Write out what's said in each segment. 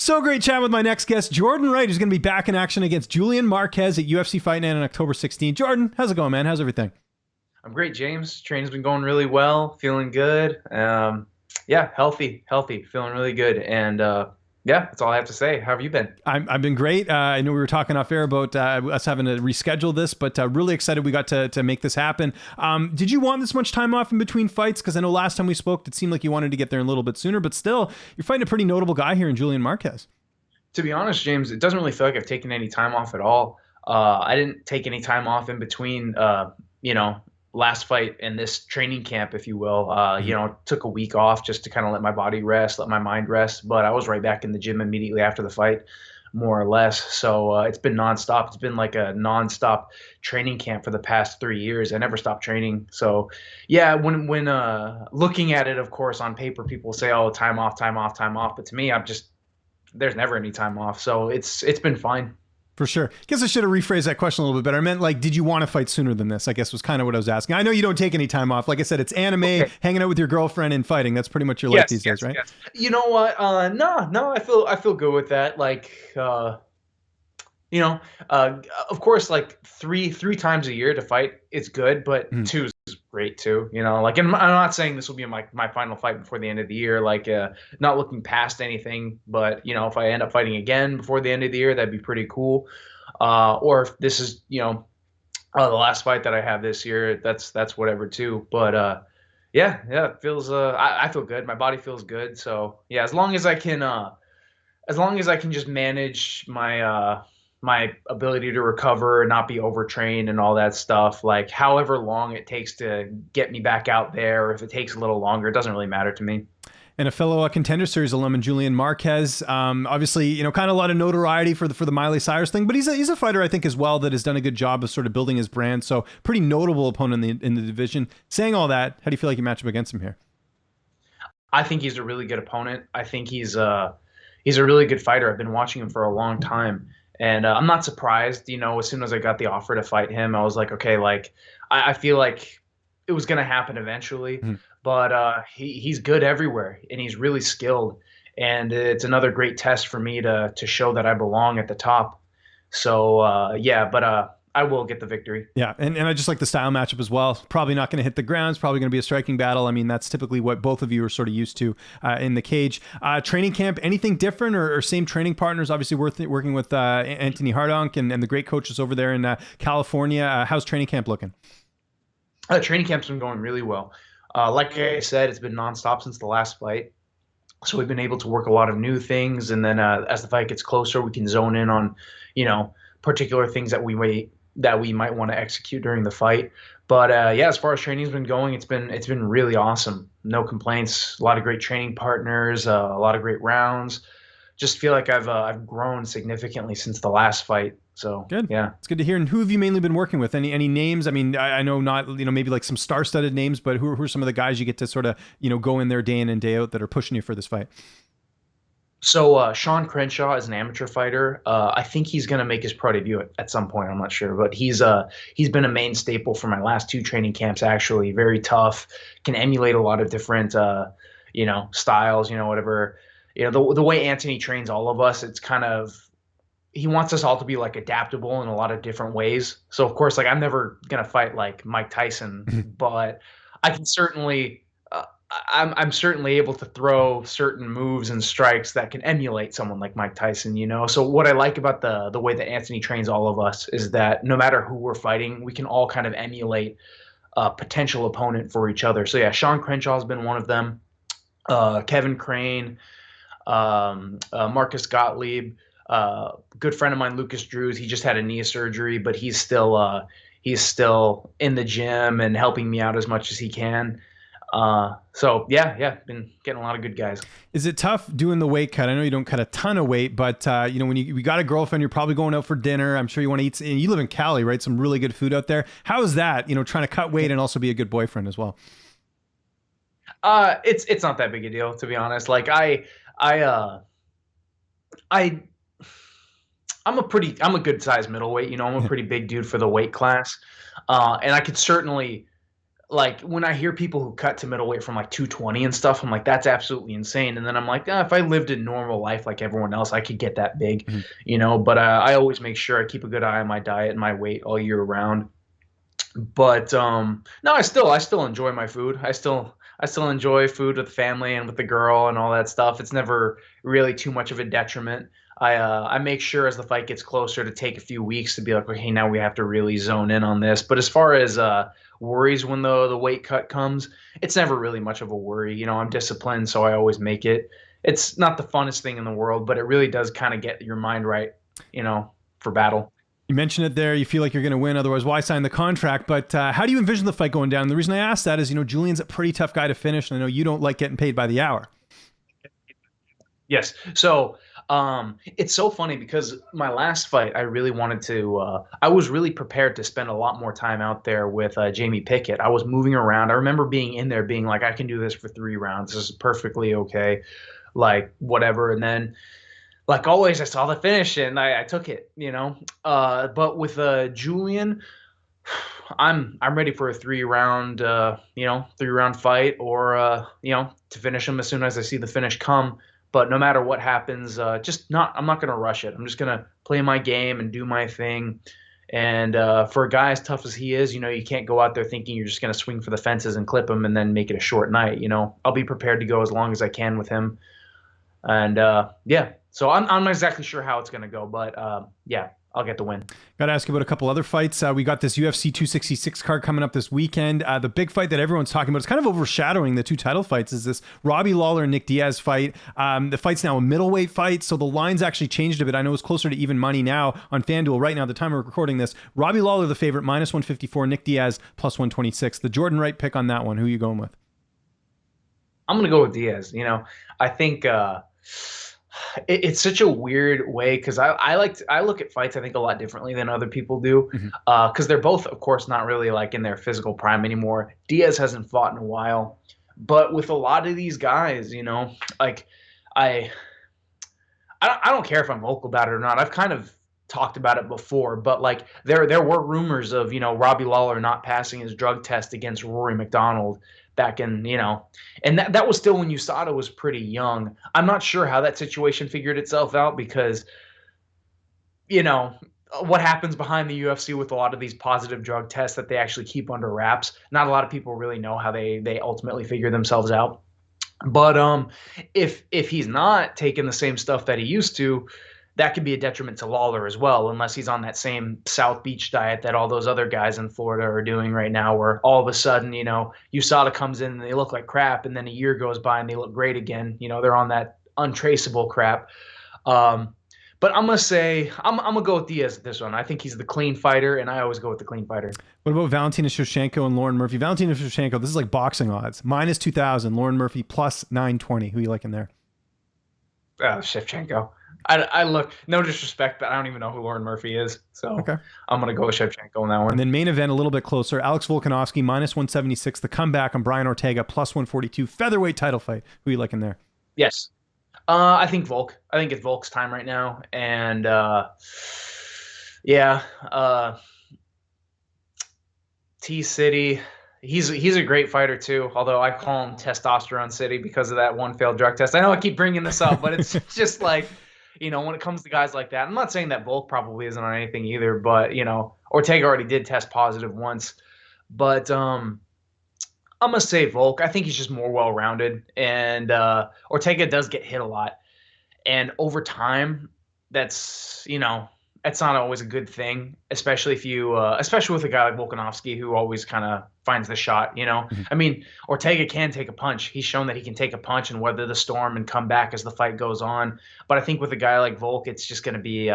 So great chatting with my next guest, Jordan Wright, who's going to be back in action against Julian Marquez at UFC Fight Night on October 16th. Jordan, how's it going, man? How's everything? I'm great, James. Training's been going really well, feeling good. Yeah, healthy, feeling really good. And yeah, that's all I have to say. How have you been? I've been great. I know we were talking off air about us having to reschedule this, but really excited we got to make this happen. Did you want this much time off in between fights? Because I know last time we spoke, it seemed like you wanted to get there a little bit sooner, but still, you're fighting a pretty notable guy here in Julian Marquez. To be honest, James, it doesn't really feel like I've taken any time off at all. I didn't take any time off in between, you know, last fight and this training camp, if you will. You know, took a week off just to kind of let my body rest, let my mind rest. But I was right back in the gym immediately after the fight, more or less. So it's been nonstop. It's been like a nonstop training camp for the past 3 years. I never stopped training. So yeah, when looking at it, of course, on paper, people say, "Oh, time off, time off, time off." But to me, there's never any time off. So it's been fine. For sure. Guess I should have rephrased that question a little bit better. I meant, like, did you want to fight sooner than this? I guess was kind of what I was asking. I know you don't take any time off. Like I said, it's anime, Okay. hanging out with your girlfriend and fighting. That's pretty much your life these days, right? Yes. You know what? No, I feel good with that. Like, you know, of course, like three times a year to fight, it's good, but two is great too. You know, like, and I'm not saying this will be my final fight before the end of the year. Like, not looking past anything, but you know, if I end up fighting again before the end of the year, that'd be pretty cool. Or if this is, you know, the last fight that I have this year, that's whatever too. But yeah, it feels. I feel good. My body feels good. So yeah, as long as I can just manage my ability to recover, not be overtrained and all that stuff, like however long it takes to get me back out there, or if it takes a little longer, it doesn't really matter to me. And a fellow Contender Series alum, Julian Marquez. Obviously, you know, kind of a lot of notoriety for the Miley Cyrus thing, but he's a fighter, I think, as well, that has done a good job of sort of building his brand. So pretty notable opponent in the division. Saying all that, how do you feel like you match up against him here? I think he's a really good opponent. I think he's a really good fighter. I've been watching him for a long time. And I'm not surprised, you know, as soon as I got the offer to fight him, I was like, okay, like I feel like it was going to happen eventually, but he's good everywhere and he's really skilled. And it's another great test for me to show that I belong at the top. So yeah, but I will get the victory. Yeah, and I just like the style matchup as well. Probably not going to hit the ground. It's probably going to be a striking battle. I mean, that's typically what both of you are sort of used to in the cage. Training camp, anything different or same training partners? Obviously, working with Anthony Hardonk and the great coaches over there in California. How's training camp looking? Training camp's been going really well. Like I said, it's been nonstop since the last fight. So we've been able to work a lot of new things. And then as the fight gets closer, we can zone in on, you know, particular things that we might want to execute during the fight. But yeah, as far as training's been going, it's been really awesome. No complaints. A lot of great training partners. A lot of great rounds. Just feel like I've grown significantly since the last fight. So good. Yeah, it's good to hear. And who have you mainly been working with? Any names? I mean, I know not, you know, maybe like some star-studded names, but who are some of the guys you get to sort of, you know, go in there day in and day out that are pushing you for this fight? So Sean Crenshaw is an amateur fighter. I think he's going to make his pro debut at some point. I'm not sure, but he's been a main staple for my last two training camps. Actually, very tough, can emulate a lot of different you know, styles. You know, whatever. You know, the way Anthony trains all of us, it's kind of, he wants us all to be like adaptable in a lot of different ways. So of course, like I'm never gonna fight like Mike Tyson, but I can certainly. I'm certainly able to throw certain moves and strikes that can emulate someone like Mike Tyson, you know? So what I like about the way that Anthony trains all of us is that no matter who we're fighting, we can all kind of emulate a potential opponent for each other. So yeah, Sean Crenshaw has been one of them. Kevin Crane, Marcus Gottlieb, good friend of mine, Lucas Drews. He just had a knee surgery, but he's still in the gym and helping me out as much as he can. So yeah, been getting a lot of good guys. Is it tough doing the weight cut? I know you don't cut a ton of weight, but you know, when you got a girlfriend, you're probably going out for dinner. I'm sure you want to eat, and you live in Cali, right? Some really good food out there. How is that, you know, trying to cut weight and also be a good boyfriend as well? It's not that big a deal, to be honest. Like I'm a good sized middleweight, you know, I'm a pretty big dude for the weight class. And I could certainly like when I hear people who cut to middleweight from like 220 and stuff, I'm like, that's absolutely insane. And then I'm like, if I lived a normal life like everyone else, I could get that big, Mhm. But I always make sure I keep a good eye on my diet and my weight all year round. But no, I still enjoy my food. I still enjoy food with the family and with the girl and all that stuff. It's never really too much of a detriment. I make sure as the fight gets closer to take a few weeks to be like, okay, now we have to really zone in on this. But as far as worries when the weight cut comes, it's never really much of a worry. I'm disciplined, so I always make it. It's not the funnest thing in the world, but it really does kind of get your mind right, for battle. You mentioned it there. You feel like you're going to win. Otherwise, why sign the contract? But how do you envision the fight going down? The reason I ask that is, Julian's a pretty tough guy to finish. And I know you don't like getting paid by the hour. Yes. So it's so funny because my last fight, I really wanted to. I was really prepared to spend a lot more time out there with Jamie Pickett. I was moving around. I remember being in there, being like, I can do this for 3 rounds. This is perfectly okay. Like whatever. And then, like always, I saw the finish and I took it. But with Julian, I'm ready for a 3 round fight, or to finish him as soon as I see the finish come. But no matter what happens, I'm not gonna rush it. I'm just gonna play my game and do my thing. And for a guy as tough as he is, you can't go out there thinking you're just gonna swing for the fences and clip him and then make it a short night. I'll be prepared to go as long as I can with him. And yeah, so I'm not exactly sure how it's gonna go, but yeah, I'll get the win. Got to ask you about a couple other fights. We got this UFC 266 card coming up this weekend. The big fight that everyone's talking about, it's kind of overshadowing the two title fights, is this Robbie Lawler and Nick Diaz fight. The fight's now a middleweight fight, so the line's actually changed a bit. I know it's closer to even money now on Fanduel right now at the time we're recording this. Robbie Lawler the favorite, minus 154. Nick Diaz plus 126. The Jordan Wright pick on that one. Who are you going with? I'm gonna go with Diaz. I think it's such a weird way because I look at fights I think a lot differently than other people do, because they're both of course not really like in their physical prime anymore. Diaz hasn't fought in a while, but with a lot of these guys, like I I don't care if I'm vocal about it or not. I've kind of talked about it before, but like there were rumors of Robbie Lawler not passing his drug test against Rory McDonald back in and that was still when USADA was pretty young. I'm not sure how that situation figured itself out because you know what happens behind the UFC with a lot of these positive drug tests that they actually keep under wraps. Not a lot of people really know how they ultimately figure themselves out. But if he's not taking the same stuff that he used to, that could be a detriment to Lawler as well, unless he's on that same South Beach diet that all those other guys in Florida are doing right now, where all of a sudden, USADA comes in and they look like crap, and then a year goes by and they look great again. They're on that untraceable crap. But I'm gonna say I'm gonna go with Diaz this one. I think he's the clean fighter, and I always go with the clean fighter. What about Valentina Shevchenko and Lauren Murphy? Valentina Shevchenko, this is like boxing odds. Minus 2,000. Lauren Murphy plus 920. Who are you liking there? Shevchenko. I look, no disrespect, but I don't even know who Lauren Murphy is. So okay. I'm going to go with Shevchenko on that one. And then main event a little bit closer. Alex Volkanovsoki minus 176. The comeback on Brian Ortega plus 142. Featherweight title fight. Who are you liking there? Yes. I think Volk. I think it's Volk's time right now. And yeah, T-City. He's a great fighter too, although I call him Testosterone City because of that one failed drug test. I know I keep bringing this up, but it's just like, when it comes to guys like that, I'm not saying that Volk probably isn't on anything either, but, Ortega already did test positive once. But I'm going to say Volk. I think he's just more well-rounded, and Ortega does get hit a lot. And over time, that's not always a good thing, especially if you, especially with a guy like Volkanovski who always kind of finds the shot. Mm-hmm. I mean, Ortega can take a punch. He's shown that he can take a punch and weather the storm and come back as the fight goes on. But I think with a guy like Volk, it's just going to be,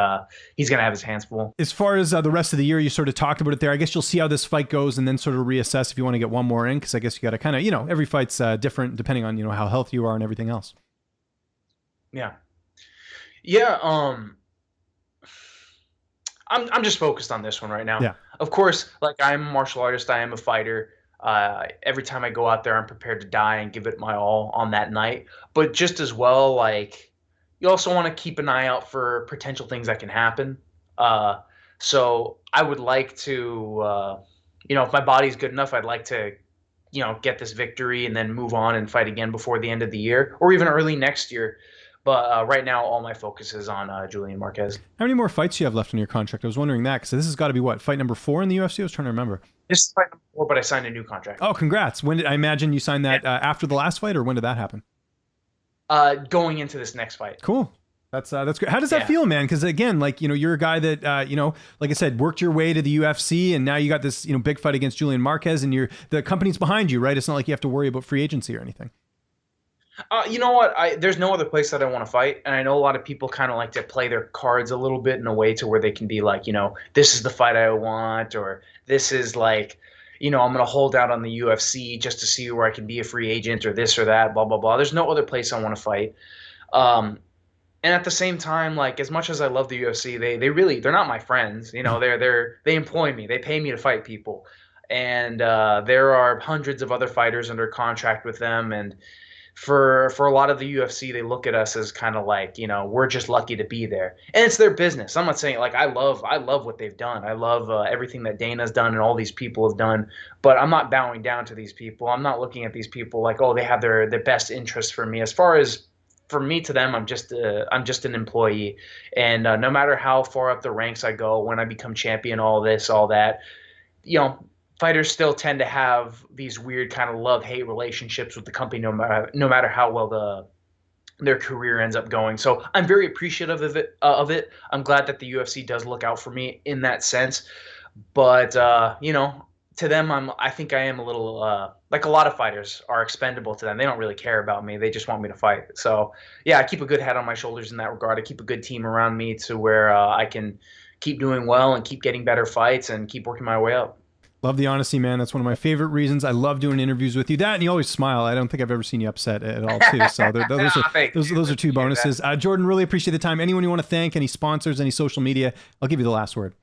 he's going to have his hands full. As far as the rest of the year, you sort of talked about it there. I guess you'll see how this fight goes and then sort of reassess if you want to get one more in, because I guess you got to kind of, every fight's different depending on, how healthy you are and everything else. Yeah. Yeah. I'm just focused on this one right now. Yeah. Of course, like I'm a martial artist, I am a fighter. Every time I go out there, I'm prepared to die and give it my all on that night. But just as well, like you also want to keep an eye out for potential things that can happen. So I would like to, if my body's good enough, I'd like to get this victory and then move on and fight again before the end of the year or even early next year. But right now, all my focus is on Julian Marquez. How many more fights do you have left in your contract? I was wondering that because this has got to be what, fight number 4 in the UFC? I was trying to remember. This is fight number 4, but I signed a new contract. Oh, congrats! When did I imagine you signed that after the last fight, or when did that happen? Going into this next fight. Cool. That's great. How does that feel, man? Because again, like, you're a guy that like I said, worked your way to the UFC, and now you got this big fight against Julian Marquez, and the company's behind you, right? It's not like you have to worry about free agency or anything. You know what? There's no other place that I want to fight, and I know a lot of people kind of like to play their cards a little bit in a way to where they can be like, this is the fight I want, or this is like, I'm going to hold out on the UFC just to see where I can be a free agent or this or that, blah, blah, blah. There's no other place I want to fight. And at the same time, like, as much as I love the UFC, they're not my friends. They employ me. They pay me to fight people. And there are hundreds of other fighters under contract with them. And for a lot of the UFC, they look at us as kind of like, we're just lucky to be there. And it's their business. I'm not saying, like, I love what they've done. I love everything that Dana's done and all these people have done. But I'm not bowing down to these people. I'm not looking at these people like, oh, they have their best interests for me. As far as for me, to them, I'm just an employee. And no matter how far up the ranks I go, when I become champion, all this, all that, fighters still tend to have these weird kind of love-hate relationships with the company, no matter how well their career ends up going. So I'm very appreciative of it. I'm glad that the UFC does look out for me in that sense. But to them, I think I am a little like a lot of fighters are expendable to them. They don't really care about me. They just want me to fight. So yeah, I keep a good head on my shoulders in that regard. I keep a good team around me to where I can keep doing well and keep getting better fights and keep working my way up. Love the honesty, man. That's one of my favorite reasons. I love doing interviews with you. That, and you always smile. I don't think I've ever seen you upset at all, too. So those are two bonuses. Jordan, really appreciate the time. Anyone you want to thank, any sponsors, any social media, I'll give you the last word.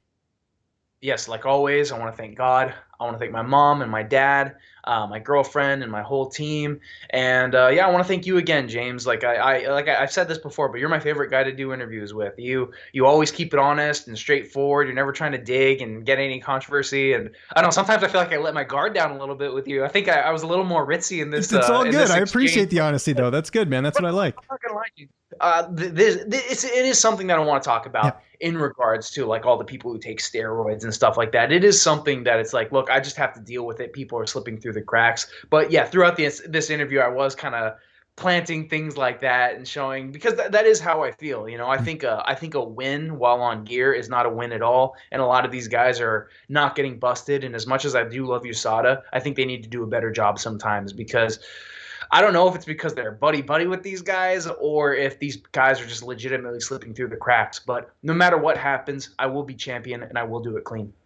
Yes, like always, I want to thank God. I want to thank my mom and my dad, my girlfriend and my whole team. And I want to thank you again, James. Like I've said this before, but you're my favorite guy to do interviews with. You always keep it honest and straightforward. You're never trying to dig and get any controversy. And I don't know, sometimes I feel like I let my guard down a little bit with you. I think I was a little more ritzy in this. It's all good. I appreciate the honesty, though. That's good, man. That's what I like. I'm not gonna lie to you. It is something that I want to talk about in regards to like all the people who take steroids and stuff like that. It is something that it's like, look, I just have to deal with it. People are slipping through the cracks. But yeah, throughout this interview, I was kind of planting things like that and showing, because that is how I feel. I think a win while on gear is not a win at all. And a lot of these guys are not getting busted. And as much as I do love USADA, I think they need to do a better job sometimes, because I don't know if it's because they're buddy-buddy with these guys or if these guys are just legitimately slipping through the cracks. But no matter what happens, I will be champion and I will do it clean.